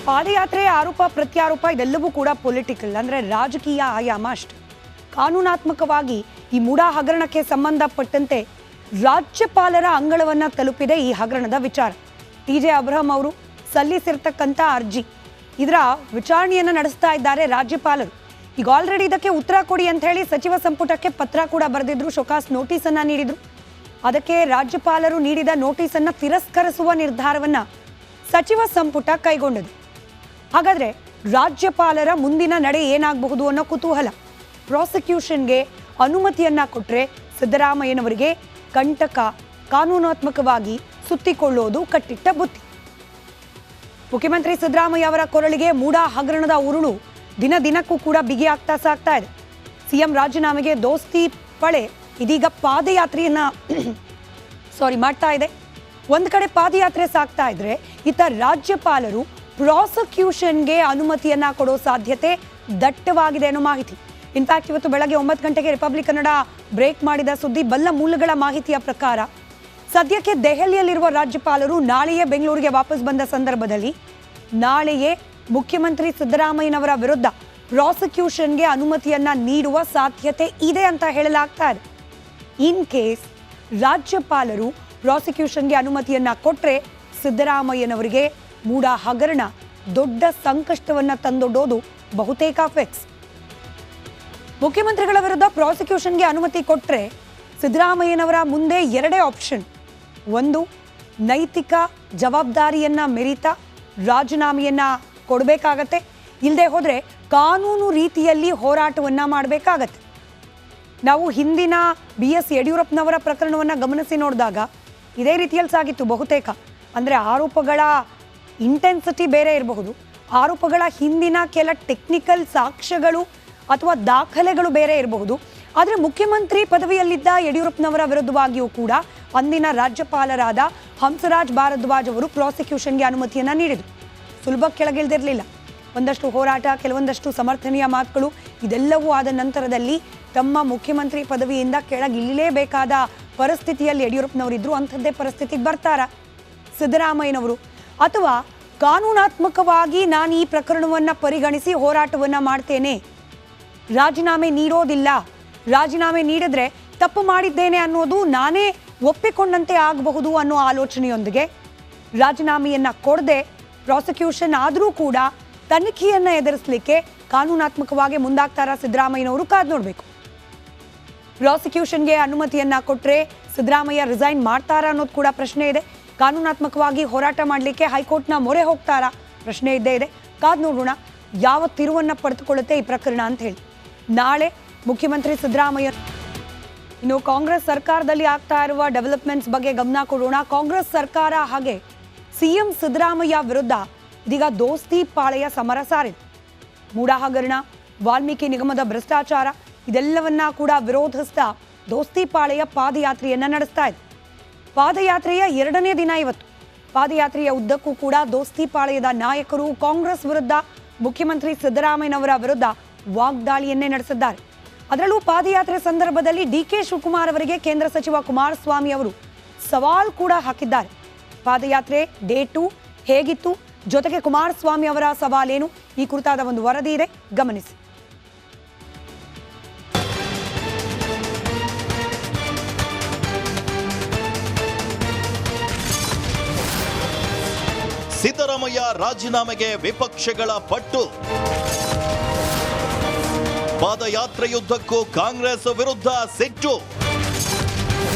ಪಾದಯಾತ್ರೆ ಆರೋಪ ಪ್ರತ್ಯಾರೋಪ ಇದೆಲ್ಲವೂ ಕೂಡ ಪೊಲಿಟಿಕಲ್, ಅಂದರೆ ರಾಜಕೀಯ ಆಯಾಮ ಅಷ್ಟೆ. ಕಾನೂನಾತ್ಮಕವಾಗಿ ಈ ಮೂಡಾ ಹಗರಣಕ್ಕೆ ಸಂಬಂಧಪಟ್ಟಂತೆ ರಾಜ್ಯಪಾಲರ ಅಂಗಳವನ್ನು ತಲುಪಿದೆ ಈ ಹಗರಣದ ವಿಚಾರ. ಟಿ.ಜೆ. ಅಬ್ರಹಂ ಅವರು ಸಲ್ಲಿಸಿರ್ತಕ್ಕಂಥ ಅರ್ಜಿ, ಇದರ ವಿಚಾರಣೆಯನ್ನು ನಡೆಸ್ತಾ ಇದ್ದಾರೆ ರಾಜ್ಯಪಾಲರು. ಈಗ ಆಲ್ರೆಡಿ ಇದಕ್ಕೆ ಉತ್ತರ ಕೊಡಿ ಅಂತ ಹೇಳಿ ಸಚಿವ ಸಂಪುಟಕ್ಕೆ ಪತ್ರ ಕೂಡ ಬರೆದಿದ್ರು, ಶೋಕಾಸ್ ನೋಟಿಸನ್ನು ನೀಡಿದ್ರು. ಅದಕ್ಕೆ ರಾಜ್ಯಪಾಲರು ನೀಡಿದ ನೋಟಿಸನ್ನು ತಿರಸ್ಕರಿಸುವ ನಿರ್ಧಾರವನ್ನು ಸಚಿವ ಸಂಪುಟ ಕೈಗೊಂಡಿದೆ. ಹಾಗಾದರೆ ರಾಜ್ಯಪಾಲರ ಮುಂದಿನ ನಡೆ ಏನಾಗಬಹುದು ಅನ್ನೋ ಕುತೂಹಲ. ಪ್ರಾಸಿಕ್ಯೂಷನ್ಗೆ ಅನುಮತಿಯನ್ನು ಕೊಟ್ಟರೆ ಸಿದ್ದರಾಮಯ್ಯನವರಿಗೆ ಕಂಟಕ, ಕಾನೂನಾತ್ಮಕವಾಗಿ ಸುತ್ತಿಕೊಳ್ಳೋದು ಕಟ್ಟಿಟ್ಟ ಬುತ್ತಿ. ಮುಖ್ಯಮಂತ್ರಿ ಸಿದ್ದರಾಮಯ್ಯ ಅವರ ಕೊರಳಿಗೆ ಮೂಡಾ ಹಗರಣದ ಉರುಳು ದಿನ ದಿನಕ್ಕೂ ಕೂಡ ಬಿಗಿಯಾಗ್ತಾ ಸಾಗ್ತಾ ಇದೆ. ಸಿಎಂ ರಾಜೀನಾಮೆಗೆ ದೋಸ್ತಿ ಪಳೆ ಇದೀಗ ಪಾದಯಾತ್ರೆಯನ್ನ ಮಾಡ್ತಾ ಇದೆ. ಒಂದು ಕಡೆ ಪಾದಯಾತ್ರೆ ಸಾಗ್ತಾ ಇದ್ರೆ ಇತ್ತ ರಾಜ್ಯಪಾಲರು ಪ್ರಾಸಿಕ್ಯೂಷನ್ಗೆ ಅನುಮತಿಯನ್ನ ಕೊಡೋ ಸಾಧ್ಯತೆ ದಟ್ಟವಾಗಿದೆ ಅನ್ನೋ ಮಾಹಿತಿ. ಇನ್ಫ್ಯಾಕ್ಟ್ ಇವತ್ತು ಬೆಳಗ್ಗೆ 9 ಗಂಟೆಗೆ ರಿಪಬ್ಲಿಕ್ ಕನ್ನಡ ಬ್ರೇಕ್ ಮಾಡಿದ ಸುದ್ದಿ, ಬಲ್ಲ ಮೂಲಗಳ ಮಾಹಿತಿಯ ಪ್ರಕಾರ ಸದ್ಯಕ್ಕೆ ದೆಹಲಿಯಲ್ಲಿರುವ ರಾಜ್ಯಪಾಲರು ನಾಳೆಯೇ ಬೆಂಗಳೂರಿಗೆ ವಾಪಸ್ ಬಂದ ಸಂದರ್ಭದಲ್ಲಿ ನಾಳೆಯೇ ಮುಖ್ಯಮಂತ್ರಿ ಸಿದ್ದರಾಮಯ್ಯನವರ ವಿರುದ್ಧ ಪ್ರಾಸಿಕ್ಯೂಷನ್ಗೆ ಅನುಮತಿಯನ್ನ ನೀಡುವ ಸಾಧ್ಯತೆ ಇದೆ ಅಂತ ಹೇಳಲಾಗ್ತಾ ಇದೆ. ಇನ್ ಕೇಸ್ ರಾಜ್ಯಪಾಲರು ಪ್ರಾಸಿಕ್ಯೂಷನ್ಗೆ ಅನುಮತಿಯನ್ನ ಕೊಟ್ಟರೆ ಸಿದ್ದರಾಮಯ್ಯನವರಿಗೆ ಮೂಡಾ ಹಗರಣ ದೊಡ್ಡ ಸಂಕಷ್ಟವನ್ನ ತಂದೊಡ್ಡೋದು ಬಹುತೇಕ ಫಿಕ್ಸ್. ಮುಖ್ಯಮಂತ್ರಿಗಳ ವಿರುದ್ಧ ಪ್ರಾಸಿಕ್ಯೂಷನ್ಗೆ ಅನುಮತಿ ಕೊಟ್ಟರೆ ಸಿದ್ದರಾಮಯ್ಯನವರ ಮುಂದೆ ಎರಡೇ ಆಪ್ಷನ್. ಒಂದು, ನೈತಿಕ ಜವಾಬ್ದಾರಿಯನ್ನ ಮೆರೀತಾ ರಾಜೀನಾಮೆಯನ್ನ ಕೊಡಬೇಕಾಗತ್ತೆ, ಇಲ್ಲದೆ ಹೋದರೆ ಕಾನೂನು ರೀತಿಯಲ್ಲಿ ಹೋರಾಟವನ್ನ ಮಾಡಬೇಕಾಗತ್ತೆ. ನಾವು ಹಿಂದಿನ BS ಯಡಿಯೂರಪ್ಪನವರ ಪ್ರಕರಣವನ್ನು ಗಮನಿಸಿ ನೋಡಿದಾಗ ಇದೇ ರೀತಿಯಲ್ಲಿ ಸಾಗಿತ್ತು ಬಹುತೇಕ. ಅಂದರೆ ಆರೋಪಗಳ ಇಂಟೆನ್ಸಿಟಿ ಬೇರೆ ಇರಬಹುದು, ಆರೋಪಗಳ ಹಿಂದಿನ ಕೆಲ ಟೆಕ್ನಿಕಲ್ ಸಾಕ್ಷ್ಯಗಳು ಅಥವಾ ದಾಖಲೆಗಳು ಬೇರೆ ಇರಬಹುದು. ಆದರೆ ಮುಖ್ಯಮಂತ್ರಿ ಪದವಿಯಲ್ಲಿದ್ದ ಯಡಿಯೂರಪ್ಪನವರ ವಿರುದ್ಧವಾಗಿಯೂ ಕೂಡ ಅಂದಿನ ರಾಜ್ಯಪಾಲರಾದ ಹಂಸರಾಜ್ ಭಾರದ್ವಾಜ್ ಅವರು ಪ್ರಾಸಿಕ್ಯೂಷನ್ಗೆ ಅನುಮತಿಯನ್ನು ನೀಡಿದರು. ಸುಲಭ ಕೆಳಗಿಳಿದಿರಲಿಲ್ಲ. ಒಂದಷ್ಟು ಹೋರಾಟ, ಕೆಲವೊಂದಷ್ಟು ಸಮರ್ಥನೀಯ ಮಾತುಗಳು, ಇದೆಲ್ಲವೂ ಆದ ನಂತರದಲ್ಲಿ ತಮ್ಮ ಮುಖ್ಯಮಂತ್ರಿ ಪದವಿಯಿಂದ ಕೆಳಗಿಳಿಯಲೇಬೇಕಾದ ಪರಿಸ್ಥಿತಿಯಲ್ಲಿ ಯಡಿಯೂರಪ್ಪನವರಿದ್ದರು. ಅಂಥದ್ದೇ ಪರಿಸ್ಥಿತಿಗೆ ಬರ್ತಾರ ಸಿದ್ದರಾಮಯ್ಯನವರು? ಅಥವಾ ಕಾನೂನಾತ್ಮಕವಾಗಿ ನಾನು ಈ ಪ್ರಕರಣವನ್ನು ಪರಿಗಣಿಸಿ ಹೋರಾಟವನ್ನು ಮಾಡ್ತೇನೆ, ರಾಜೀನಾಮೆ ನೀಡೋದಿಲ್ಲ, ರಾಜೀನಾಮೆ ನೀಡಿದ್ರೆ ತಪ್ಪು ಮಾಡಿದ್ದೇನೆ ಅನ್ನೋದು ನಾನೇ ಒಪ್ಪಿಕೊಂಡಂತೆ ಆಗಬಹುದು ಅನ್ನೋ ಆಲೋಚನೆಯೊಂದಿಗೆ ರಾಜೀನಾಮೆಯನ್ನು ಕೊಡದೆ ಪ್ರಾಸಿಕ್ಯೂಷನ್ ಆದರೂ ಕೂಡ ತನಿಖೆಯನ್ನು ಎದುರಿಸಲಿಕ್ಕೆ ಕಾನೂನಾತ್ಮಕವಾಗಿ ಮುಂದಾಗ್ತಾರಾ ಸಿದ್ದರಾಮಯ್ಯನವರು? ಕಾದು ನೋಡಬೇಕು. ಪ್ರಾಸಿಕ್ಯೂಷನ್ಗೆ ಅನುಮತಿಯನ್ನ ಕೊಟ್ಟರೆ ಸಿದ್ದರಾಮಯ್ಯ ರಿಸೈನ್ ಮಾಡ್ತಾರಾ ಅನ್ನೋದು ಕೂಡ ಪ್ರಶ್ನೆ ಇದೆ. ಕಾನೂನಾತ್ಮಕವಾಗಿ ಹೋರಾಟ ಮಾಡಲಿಕ್ಕೆ ಹೈಕೋರ್ಟ್ನ ಮೊರೆ ಹೋಗ್ತಾರಾ? ಪ್ರಶ್ನೆ ಇದ್ದೇ ಇದೆ. ಕಾದು ನೋಡೋಣ ಯಾವ ತಿರುವನ್ನು ಪಡೆದುಕೊಳ್ಳುತ್ತೆ ಈ ಪ್ರಕರಣ ಅಂತ ಹೇಳಿ. ನಾಳೆ ಮುಖ್ಯಮಂತ್ರಿ ಸಿದ್ದರಾಮಯ್ಯ, ಇನ್ನು ಕಾಂಗ್ರೆಸ್ ಸರ್ಕಾರದಲ್ಲಿ ಆಗ್ತಾ ಇರುವ ಡೆವಲಪ್ಮೆಂಟ್ಸ್ ಬಗ್ಗೆ ಗಮನ ಕೊಡೋಣ. ಕಾಂಗ್ರೆಸ್ ಸರ್ಕಾರ ಹಾಗೆ ಸಿಎಂ ಸಿದ್ದರಾಮಯ್ಯ ವಿರುದ್ಧ ಇದೀಗ ದೋಸ್ತಿ ಪಾಳೆಯ ಸಮರ ಸಾರಿದೆ. ಮೂಡಾ ಹಗರಣ, ವಾಲ್ಮೀಕಿ ನಿಗಮದ ಭ್ರಷ್ಟಾಚಾರ, ಇದೆಲ್ಲವನ್ನ ಕೂಡ ವಿರೋಧಿಸ್ತಾ ದೋಸ್ತಿ ಪಾಳೆಯ ಪಾದಯಾತ್ರೆಯನ್ನ ನಡೆಸ್ತಾ ಇದೆ. ಪಾದಯಾತ್ರೆಯ 2ನೇ ದಿನ ಇವತ್ತು. ಪಾದಯಾತ್ರೆಯ ಉದ್ದಕ್ಕೂ ಕೂಡ ದೋಸ್ತಿ ಪಾಳೆಯದ ನಾಯಕರು ಕಾಂಗ್ರೆಸ್ ವಿರುದ್ಧ, ಮುಖ್ಯಮಂತ್ರಿ ಸಿದ್ದರಾಮಯ್ಯನವರ ವಿರುದ್ಧ ವಾಗ್ದಾಳಿಯನ್ನೇ ನಡೆಸಿದ್ದಾರೆ. ಅದರಲ್ಲೂ ಪಾದಯಾತ್ರೆ ಸಂದರ್ಭದಲ್ಲಿ DK ಶಿವಕುಮಾರ್ ಅವರಿಗೆ ಕೇಂದ್ರ ಸಚಿವ ಕುಮಾರಸ್ವಾಮಿ ಅವರು ಸವಾಲ್ ಕೂಡ ಹಾಕಿದ್ದಾರೆ. ಪಾದಯಾತ್ರೆ ಡೇ 2 ಹೇಗಿತ್ತು, ಜೊತೆಗೆ ಕುಮಾರಸ್ವಾಮಿ ಅವರ ಸವಾಲೇನು, ಈ ಕುರಿತಾದ ಒಂದು ವರದಿ ಇದೆ, ಗಮನಿಸಿ. ಸಿದ್ದರಾಮಯ್ಯ ರಾಜೀನಾಮೆಗೆ ವಿಪಕ್ಷಗಳ ಪಟ್ಟು. ಪಾದಯಾತ್ರೆಯುದ್ದಕ್ಕೂ ಕಾಂಗ್ರೆಸ್ ವಿರುದ್ಧ ಸಿಟ್ಟು.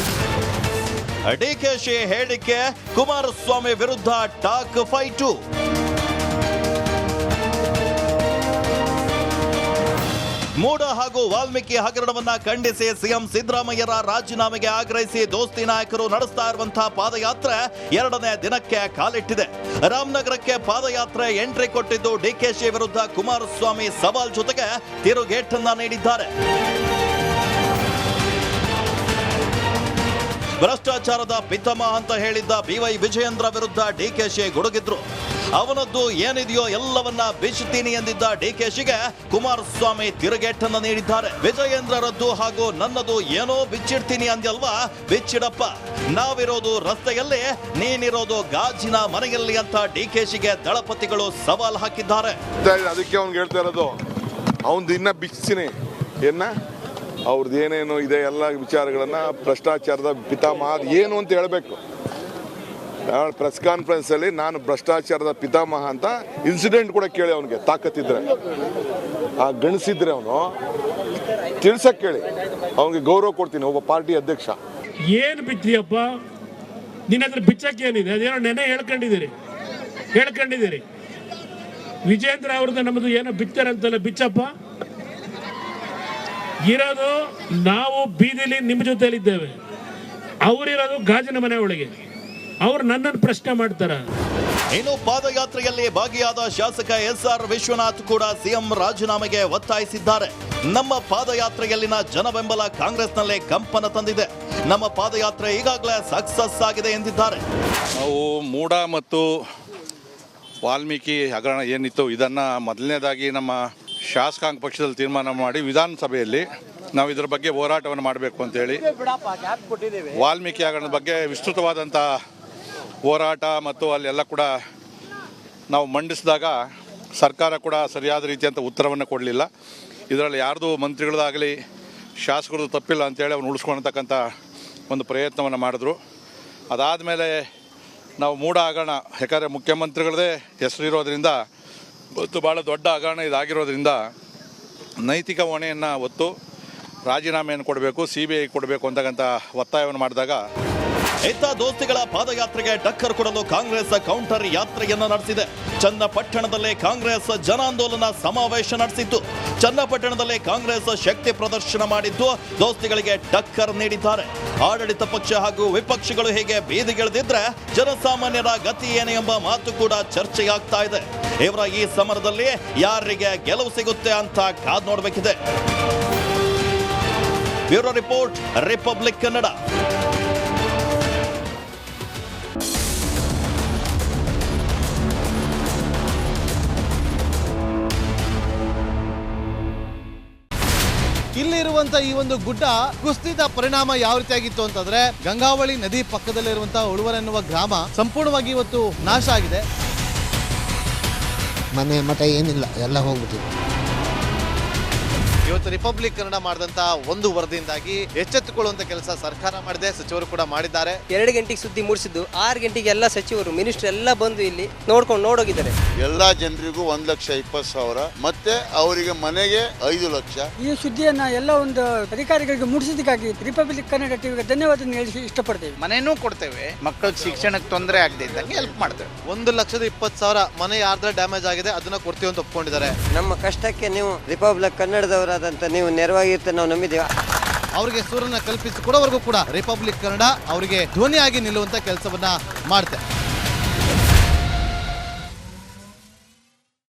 ಡಿಕೆಶಿ ಹೇಳಿಕೆ, ಕುಮಾರಸ್ವಾಮಿ ವಿರುದ್ಧ ಟಾಕ್ ಫೈಟು. ಮೂಡಾ ಹಾಗೂ ವಾಲ್ಮೀಕಿ ಹಗರಣವನ್ನ ಖಂಡಿಸಿ ಸಿಎಂ ಸಿದ್ದರಾಮಯ್ಯರ ರಾಜೀನಾಮೆಗೆ ಆಗ್ರಹಿಸಿ ದೋಸ್ತಿ ನಾಯಕರು ನಡೆಸ್ತಾ ಇರುವಂತಹ ಪಾದಯಾತ್ರೆ 2ನೇ ದಿನಕ್ಕೆ ಕಾಲಿಟ್ಟಿದೆ. ರಾಮನಗರಕ್ಕೆ ಪಾದಯಾತ್ರೆ ಎಂಟ್ರಿ ಕೊಟ್ಟಿದ್ದು ಡಿಕೆಶಿ ವಿರುದ್ಧ ಕುಮಾರಸ್ವಾಮಿ ಸವಾಲ್ ಜೊತೆಗೆ ತಿರುಗೇಟನ್ನ ನೀಡಿದ್ದಾರೆ. ಭ್ರಷ್ಟಾಚಾರದ ಪಿತಾಮಹ ಅಂತ ಹೇಳಿದ್ದ BY ವಿಜಯೇಂದ್ರ ವಿರುದ್ಧ ಡಿಕೆಶಿ ಗುಡುಗಿದ್ರು. ಅವನದ್ದು ಏನಿದೆಯೋ ಎಲ್ಲವನ್ನ ಬಿಚ್ಚುತ್ತೀನಿ ಎಂದಿದ್ದ ಡಿಕೆಶಿಗೆ ಕುಮಾರಸ್ವಾಮಿ ತಿರುಗೇಟನ್ನು ನೀಡಿದ್ದಾರೆ. ವಿಜಯೇಂದ್ರರದ್ದು ಹಾಗೂ ನನ್ನದು ಏನೋ ಬಿಚ್ಚಿಡ್ತೀನಿ ಅಂದ್ಯಲ್ವಾ, ಬಿಚ್ಚಿಡಪ್ಪ, ನಾವಿರೋದು ರಸ್ತೆಯಲ್ಲಿ, ನೀನಿರೋದು ಗಾಜಿನ ಮನೆಯಲ್ಲಿ ಅಂತ ಡಿಕೆಶಿಗೆ ದಳಪತಿಗಳು ಸವಾಲ್ ಹಾಕಿದ್ದಾರೆ. ಅದಕ್ಕೆ ಅವ್ನಿಗೆ ಹೇಳ್ತಾ ಇರೋದು, ಅವನ್ ಇನ್ನ ಬಿಚ್ಚಿನಿ ಅವ್ರದ್ದು ಏನೇನು ಇದೆ ಎಲ್ಲ ವಿಚಾರಗಳನ್ನ ಭ್ರಷ್ಟಾಚಾರದ ಪಿತಾಮಹ ಏನು ಅಂತ ಹೇಳ್ಬೇಕು. ಪ್ರೆಸ್ ಕಾನ್ಫರೆನ್ಸ್ ಅಲ್ಲಿ ನಾನು ಭ್ರಷ್ಟಾಚಾರದ ಪಿತಾಮಹ ಅಂತ ಇನ್ಸಿಡೆಂಟ್ ಕೂಡ ಕೇಳಿ ಅವನಿಗೆ ತಾಕತ್ತಿದ್ರೆ, ಆ ಗಣಿಸಿದ್ರೆ ಅವನು ತಿಳ್ಸಕ್ ಕೇಳಿ, ಅವನಿಗೆ ಗೌರವ ಕೊಡ್ತೀನಿ ಒಬ್ಬ ಪಾರ್ಟಿ ಅಧ್ಯಕ್ಷ. ಏನು ಬಿಚ್ಚಿಯಪ್ಪ, ನಿನ್ನ ಹತ್ರ ಬಿಚ್ಚಕ್ಕೆ ಏನಿದೆ? ಅದೇನೋ ನೆನೆ ಹೇಳ್ಕೊಂಡಿದ್ದೀರಿ. ವಿಜೇಂದ್ರ ಅವ್ರದ್ದು ನಮ್ಮದು ಏನೋ ಬಿಚ್ಚಾರಂತಲ್ಲ, ಬಿಚ್ಚಪ್ಪ. ಇರೋದು ನಾವು ಬೀದಿಲಿ ನಿಮ್ಮ ಜೊತೆಲಿದ್ದೇವೆ, ಅವರಿರೋದು ಗಾಜಿನ ಮನೆ ಒಳಗೆ. ಅವ್ರು ನನ್ನನ್ನು ಪ್ರಶ್ನೆ ಮಾಡ್ತಾರ. ಇನ್ನು ಪಾದಯಾತ್ರೆಯಲ್ಲಿ ಭಾಗಿಯಾದ ಶಾಸಕ SR ವಿಶ್ವನಾಥ್ ಕೂಡ ಸಿಎಂ ರಾಜೀನಾಮೆಗೆ ಒತ್ತಾಯಿಸಿದ್ದಾರೆ. ನಮ್ಮ ಪಾದಯಾತ್ರೆಯಲ್ಲಿನ ಜನ ಬೆಂಬಲ ಕಾಂಗ್ರೆಸ್ನಲ್ಲೇ ಕಂಪನ ತಂದಿದೆ. ನಮ್ಮ ಪಾದಯಾತ್ರೆ ಈಗಾಗಲೇ ಸಕ್ಸಸ್ ಆಗಿದೆ ಎಂದಿದ್ದಾರೆ. ನಾವು ಮೂಡ ಮತ್ತು ವಾಲ್ಮೀಕಿ ಹಗರಣ ಏನಿತ್ತು ಇದನ್ನು ಮೊದಲನೇದಾಗಿ ನಮ್ಮ ಶಾಸಕಾಂಗ ಪಕ್ಷದಲ್ಲಿ ತೀರ್ಮಾನ ಮಾಡಿ ವಿಧಾನಸಭೆಯಲ್ಲಿ ನಾವು ಇದರ ಬಗ್ಗೆ ಹೋರಾಟವನ್ನು ಮಾಡಬೇಕು ಅಂತೇಳಿ ವಾಲ್ಮೀಕಿ ಹಗರಣದ ಬಗ್ಗೆ ವಿಸ್ತೃತವಾದಂಥ ಹೋರಾಟ ಮತ್ತು ಅಲ್ಲೆಲ್ಲ ಕೂಡ ನಾವು ಮಂಡಿಸಿದಾಗ ಸರ್ಕಾರ ಕೂಡ ಸರಿಯಾದ ರೀತಿಯಂಥ ಉತ್ತರವನ್ನು ಕೊಡಲಿಲ್ಲ. ಇದರಲ್ಲಿ ಯಾರ್ದು ಮಂತ್ರಿಗಳದಾಗಲಿ ಶಾಸಕರದ್ದು ತಪ್ಪಿಲ್ಲ ಅಂತೇಳಿ ಅವ್ನು ಉಳಿಸ್ಕೊಳ್ತಕ್ಕಂಥ ಒಂದು ಪ್ರಯತ್ನವನ್ನು ಮಾಡಿದ್ರು. ಅದಾದಮೇಲೆ ನಾವು ಮೂಡ ಹಗರಣ, ಯಾಕಂದರೆ ಮುಖ್ಯಮಂತ್ರಿಗಳದೇ ಹೆಸರಿರೋದ್ರಿಂದ ಮತ್ತು ಭಾಳ ದೊಡ್ಡ ಹಗರಣ ಇದಾಗಿರೋದ್ರಿಂದ ನೈತಿಕ ಹೊಣೆಯನ್ನು ಹೊತ್ತು ರಾಜೀನಾಮೆಯನ್ನು ಕೊಡಬೇಕು, CBI ಕೊಡಬೇಕು ಅಂತಕ್ಕಂಥ ಒತ್ತಾಯವನ್ನು ಮಾಡಿದಾಗ ಇತ್ತ ದೋಸ್ತಿಗಳ ಪಾದಯಾತ್ರೆಗೆ ಟಕ್ಕರ್ ಕೊಡಲು ಕಾಂಗ್ರೆಸ್ ಕೌಂಟರ್ ಯಾತ್ರೆಯನ್ನು ನಡೆಸಿದೆ. ಚನ್ನಪಟ್ಟಣದಲ್ಲಿ ಕಾಂಗ್ರೆಸ್ ಜನಾಂದೋಲನ ಸಮಾವೇಶ ನಡೆಸಿತ್ತು. ಚನ್ನಪಟ್ಟಣದಲ್ಲಿ ಕಾಂಗ್ರೆಸ್ ಶಕ್ತಿ ಪ್ರದರ್ಶನ ಮಾಡಿದ್ದು ದೋಸ್ತಿಗಳಿಗೆ ಟಕ್ಕರ್ ನೀಡಿದ್ದಾರೆ. ಆಡಳಿತ ಪಕ್ಷ ಹಾಗೂ ವಿಪಕ್ಷಗಳು ಹೇಗೆ ಬೀದಿಗಿಳಿದಿದ್ರೆ ಜನಸಾಮಾನ್ಯರ ಗತಿ ಏನು ಎಂಬ ಮಾತು ಕೂಡ ಚರ್ಚೆಯಾಗ್ತಾ ಇದೆ. ಇವರ ಈ ಸಮರದಲ್ಲಿ ಯಾರಿಗೆ ಗೆಲುವು ಸಿಗುತ್ತೆ ಅಂತ ಕಾದ್ ನೋಡಬೇಕಿದೆ. Bureau report, Republic Kannada. ಇಲ್ಲಿರುವಂತ ಈ ಒಂದು ಗುಡ್ಡ ಕುಸಿದ ಪರಿಣಾಮ ಯಾವ ರೀತಿಯಾಗಿತ್ತು ಅಂತಂದ್ರೆ, ಗಂಗಾವಳಿ ನದಿ ಪಕ್ಕದಲ್ಲಿರುವಂತಹ ಉಳುವರ್ ಎನ್ನುವ ಗ್ರಾಮ ಸಂಪೂರ್ಣವಾಗಿ ಇವತ್ತು ನಾಶ ಆಗಿದೆ. ಮನೆ ಮಠ ಏನಿಲ್ಲ, ಎಲ್ಲ ಹೋಗ್ಬಿಟ್ಟಿದೆ. ಇವತ್ತು ರಿಪಬ್ಲಿಕ್ ಕನ್ನಡ ಮಾಡಿದಂತ ಒಂದು ವರದಿಯಿಂದಾಗಿ ಎಚ್ಚೆತ್ತುಕೊಳ್ಳುವಂತ ಕೆಲಸ ಸರ್ಕಾರ ಮಾಡಿದೆ, ಸಚಿವರು ಕೂಡ ಮಾಡಿದ್ದಾರೆ. 2 ಗಂಟೆಗೆ ಸುದ್ದಿ ಮೂಡಿಸಿದ್ದು 6 ಗಂಟೆಗೆ ಎಲ್ಲ ಸಚಿವರು ಮಿನಿಸ್ಟರ್ ಎಲ್ಲ ಬಂದು ಇಲ್ಲಿ ನೋಡೋಗಿದ್ದಾರೆ. ಎಲ್ಲಾ ಜನರಿಗೂ 1,20,000 ಮತ್ತೆ ಅವರಿಗೆ ಮನೆಗೆ 5 ಲಕ್ಷ. ಈ ಸುದ್ದಿಯನ್ನ ಎಲ್ಲ ಒಂದು ಅಧಿಕಾರಿಗಳಿಗೆ ಮುಡಿಸಿದಕ್ಕಾಗಿ ರಿಪಬ್ಲಿಕ್ ಕನ್ನಡ ಟಿವಿಗೆ ಧನ್ಯವಾದ ಹೇಳಿ ಇಷ್ಟಪಡ್ತೇವೆ. ಮನೆನೂ ಕೊಡ್ತೇವೆ, ಮಕ್ಕಳ ಶಿಕ್ಷಣಕ್ಕೆ ತೊಂದರೆ ಆಗದೆ ಇದ್ದಂಗೆ ಹೆಲ್ಪ್ ಮಾಡ್ತೇವೆ. 1,20,000 ಮನೆ ಯಾರ್ದ್ರ ಡ್ಯಾಮೇಜ್ ಆಗಿದೆ ಅದನ್ನ ಕೊಡ್ತೀವಿ ಅಂತ ಒಪ್ಕೊಂಡಿದ್ದಾರೆ. ನಮ್ಮ ಕಷ್ಟಕ್ಕೆ ನೀವು ರಿಪಬ್ಲಿಕ್ ಕನ್ನಡದವರಾದಂತ ನೀವು ನೆರವಾಗಿರ್ತೀವಿ ನಾವು ನಂಬಿದ್ದೇವೆ. ಅವರಿಗೆ ಸೂರನ್ನ ಕಲ್ಪಿಸಿ ಕೊಡೋವರೆಗೂ ಕೂಡ ರಿಪಬ್ಲಿಕ್ ಕನ್ನಡ ಅವರಿಗೆ ಧ್ವನಿಯಾಗಿ ನಿಲ್ಲುವಂತ ಕೆಲಸವನ್ನ ಮಾಡ್ತೇವೆ.